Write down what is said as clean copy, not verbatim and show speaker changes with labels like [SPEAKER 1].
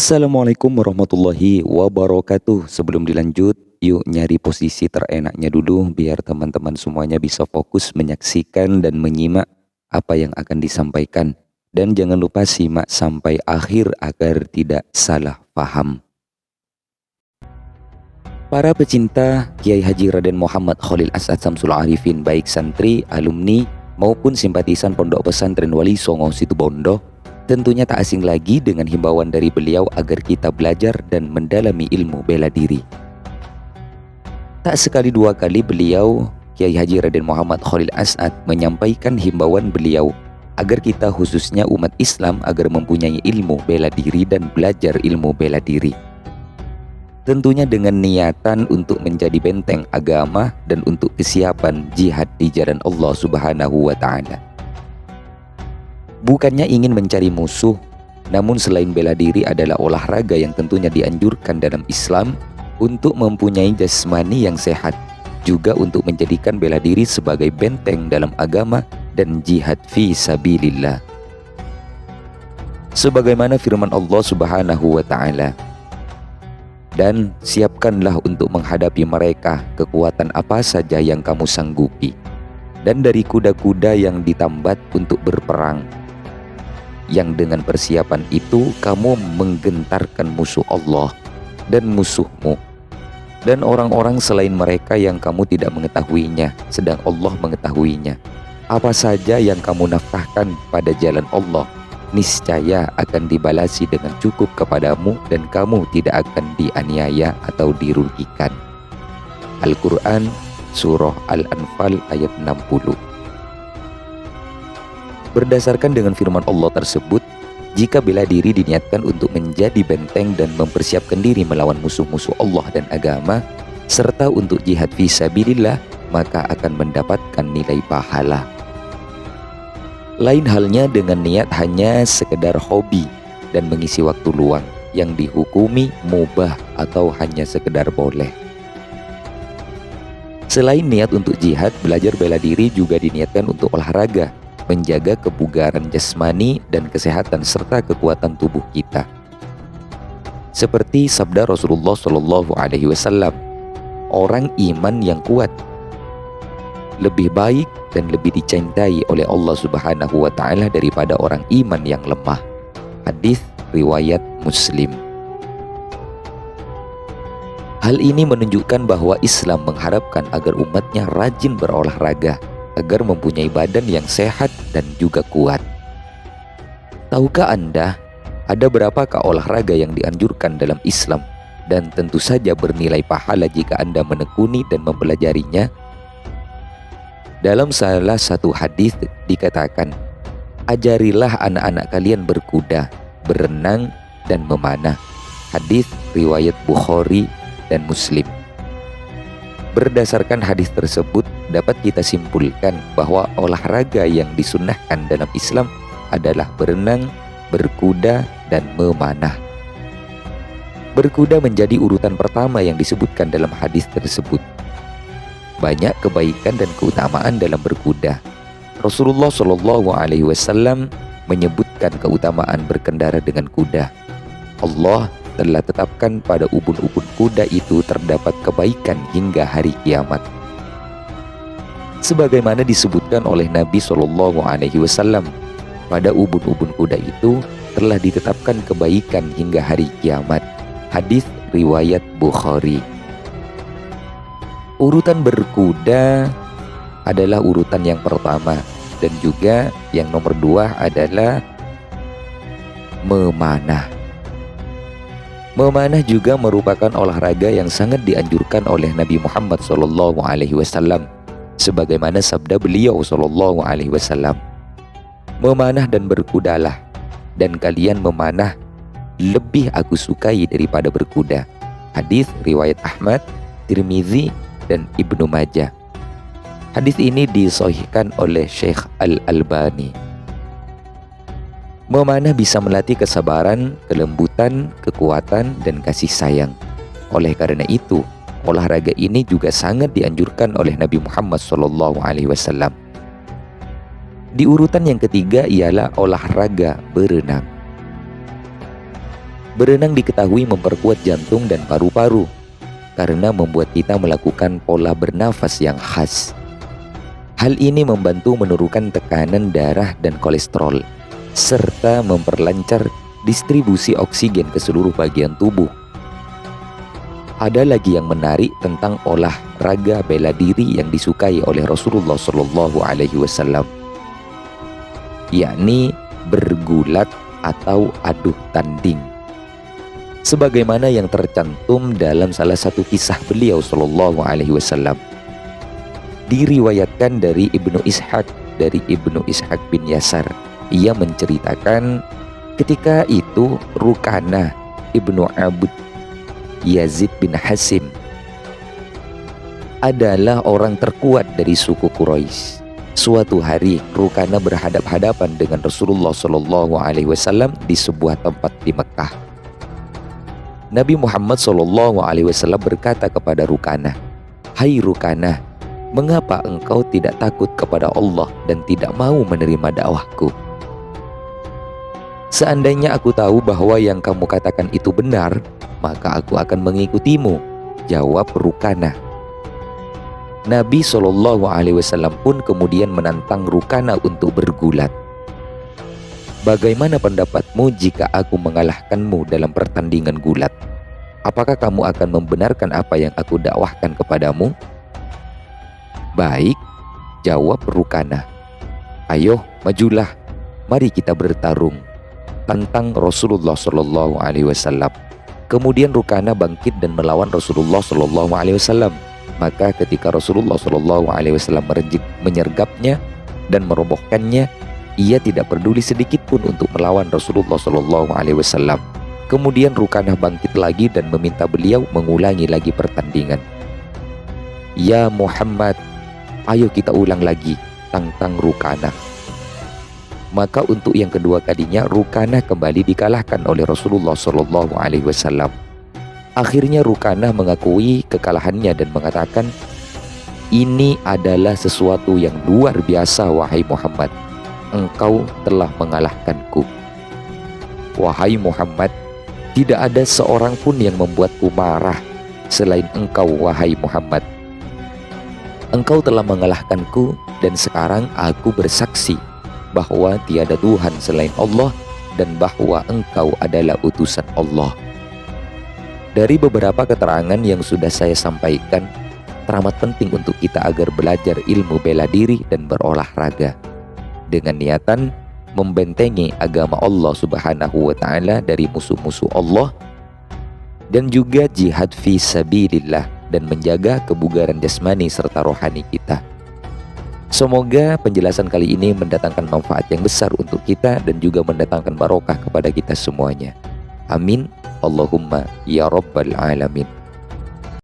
[SPEAKER 1] Assalamualaikum warahmatullahi wabarakatuh. Sebelum dilanjut, yuk nyari posisi terenaknya dulu biar teman-teman semuanya bisa fokus menyaksikan dan menyimak apa yang akan disampaikan. Dan jangan lupa simak sampai akhir agar tidak salah paham. Para pecinta Kiai Haji Raden Muhammad Khalil As'ad Samsul Arifin, baik santri, alumni, maupun simpatisan Pondok Pesantren Wali Songo Situbondo, tentunya tak asing lagi dengan himbauan dari beliau agar kita belajar dan mendalami ilmu bela diri. Tak sekali dua kali beliau, Kiai Haji Raden Muhammad Khalil As'ad, menyampaikan himbauan beliau agar kita khususnya umat Islam agar mempunyai ilmu bela diri dan belajar ilmu bela diri. Tentunya dengan niatan untuk menjadi benteng agama dan untuk kesiapan jihad di jalan Allah Subhanahu wa Ta'ala. Bukannya ingin mencari musuh, namun selain bela diri adalah olahraga yang tentunya dianjurkan dalam Islam untuk mempunyai jasmani yang sehat, juga untuk menjadikan bela diri sebagai benteng dalam agama dan jihad fi sabilillah. Sebagaimana firman Allah Subhanahu wa Ta'ala, dan siapkanlah untuk menghadapi mereka kekuatan apa saja yang kamu sanggupi, dan dari kuda-kuda yang ditambat untuk berperang, yang dengan persiapan itu kamu menggentarkan musuh Allah dan musuhmu, dan orang-orang selain mereka yang kamu tidak mengetahuinya, sedang Allah mengetahuinya. Apa saja yang kamu nafkahkan pada jalan Allah, niscaya akan dibalasi dengan cukup kepadamu dan kamu tidak akan dianiaya atau dirugikan. Al-Quran Surah Al-Anfal ayat 60. Berdasarkan dengan firman Allah tersebut, jika bela diri diniatkan untuk menjadi benteng dan mempersiapkan diri melawan musuh-musuh Allah dan agama, serta untuk jihad fi sabilillah, maka akan mendapatkan nilai pahala. Lain halnya dengan niat hanya sekedar hobi dan mengisi waktu luang yang dihukumi mubah atau hanya sekedar boleh. Selain niat untuk jihad, belajar bela diri juga diniatkan untuk olahraga, menjaga kebugaran jasmani dan kesehatan serta kekuatan tubuh kita. Seperti sabda Rasulullah Shallallahu Alaihi Wasallam, orang iman yang kuat lebih baik dan lebih dicintai oleh Allah Subhanahu wa Ta'ala daripada orang iman yang lemah. Hadis riwayat Muslim. Hal ini menunjukkan bahwa Islam mengharapkan agar umatnya rajin berolahraga agar mempunyai badan yang sehat dan juga kuat. Tahukah Anda ada berapakah olahraga yang dianjurkan dalam Islam dan tentu saja bernilai pahala jika Anda menekuni dan mempelajarinya? Dalam salah satu hadis dikatakan, ajarilah anak-anak kalian berkuda, berenang, dan memanah. Hadis riwayat Bukhari dan Muslim. Berdasarkan hadis tersebut, dapat kita simpulkan bahwa olahraga yang disunnahkan dalam Islam adalah berenang, berkuda, dan memanah. Berkuda menjadi urutan pertama yang disebutkan dalam hadis tersebut. Banyak kebaikan dan keutamaan dalam berkuda. Rasulullah Shallallahu Alaihi Wasallam menyebutkan keutamaan berkendara dengan kuda. Allah telah tetapkan pada ubun-ubun kuda itu terdapat kebaikan hingga hari kiamat. Sebagaimana disebutkan oleh Nabi Shallallahu Alaihi Wasallam, pada ubun-ubun kuda itu telah ditetapkan kebaikan hingga hari kiamat. Hadis riwayat Bukhari. Urutan berkuda adalah urutan yang pertama, dan juga yang nomor dua adalah memanah. Memanah juga merupakan olahraga yang sangat dianjurkan oleh Nabi Muhammad SAW, sebagaimana sabda beliau SAW, memanah dan berkudalah, dan kalian memanah lebih aku sukai daripada berkuda. Hadis riwayat Ahmad, Tirmizi, dan Ibnu Majah. Hadis ini disahihkan oleh Syekh Al-Albani. Memanah bisa melatih kesabaran, kelembutan, kekuatan, dan kasih sayang. Oleh karena itu, olahraga ini juga sangat dianjurkan oleh Nabi Muhammad SAW. Di urutan yang ketiga ialah olahraga berenang. Berenang diketahui memperkuat jantung dan paru-paru karena membuat kita melakukan pola bernafas yang khas. Hal ini membantu menurunkan tekanan darah dan kolesterol, serta memperlancar distribusi oksigen ke seluruh bagian tubuh. Ada lagi yang menarik tentang olahraga bela diri yang disukai oleh Rasulullah SAW, yakni bergulat atau adu tanding. Sebagaimana yang tercantum dalam salah satu kisah beliau SAW. Diriwayatkan dari Ibnu Ishaq bin Yasar. Ia menceritakan ketika itu Rukanah Ibnu Abd Yazid bin Hasim adalah orang terkuat dari suku Quraisy. Suatu hari Rukanah berhadap-hadapan dengan Rasulullah SAW di sebuah tempat di Mekah. Nabi Muhammad SAW berkata kepada Rukanah, "Hai Rukanah, mengapa engkau tidak takut kepada Allah dan tidak mau menerima dakwahku?" "Seandainya aku tahu bahwa yang kamu katakan itu benar, maka aku akan mengikutimu," jawab Rukanah. Nabi SAW pun kemudian menantang Rukanah untuk bergulat. "Bagaimana pendapatmu jika aku mengalahkanmu dalam pertandingan gulat? Apakah kamu akan membenarkan apa yang aku dakwahkan kepadamu?" "Baik," jawab Rukanah. "Ayo, majulah. Mari kita bertarung," tantang Rasulullah SAW. Kemudian Rukanah bangkit dan melawan Rasulullah SAW. Maka ketika Rasulullah SAW menyergapnya dan merobohkannya, ia tidak peduli sedikit pun untuk melawan Rasulullah SAW. Kemudian Rukanah bangkit lagi dan meminta beliau mengulangi lagi pertandingan. "Ya Muhammad, ayo kita ulang lagi," tantang Rukanah. Maka untuk yang kedua kalinya Rukanah kembali dikalahkan oleh Rasulullah SAW. Akhirnya Rukanah mengakui kekalahannya dan mengatakan, "Ini adalah sesuatu yang luar biasa, wahai Muhammad. Engkau telah mengalahkanku. Wahai Muhammad, tidak ada seorang pun yang membuatku marah selain engkau, wahai Muhammad. Engkau telah mengalahkanku dan sekarang aku bersaksi bahwa tiada Tuhan selain Allah dan bahwa engkau adalah utusan Allah." Dari beberapa keterangan yang sudah saya sampaikan, teramat penting untuk kita agar belajar ilmu bela diri dan berolahraga dengan niatan membentengi agama Allah Subhanahu wa Ta'ala dari musuh-musuh Allah, dan juga jihad fi sabilillah dan menjaga kebugaran jasmani serta rohani kita. Semoga penjelasan kali ini mendatangkan manfaat yang besar untuk kita dan juga mendatangkan barokah kepada kita semuanya. Amin. Allahumma ya rabbal alamin.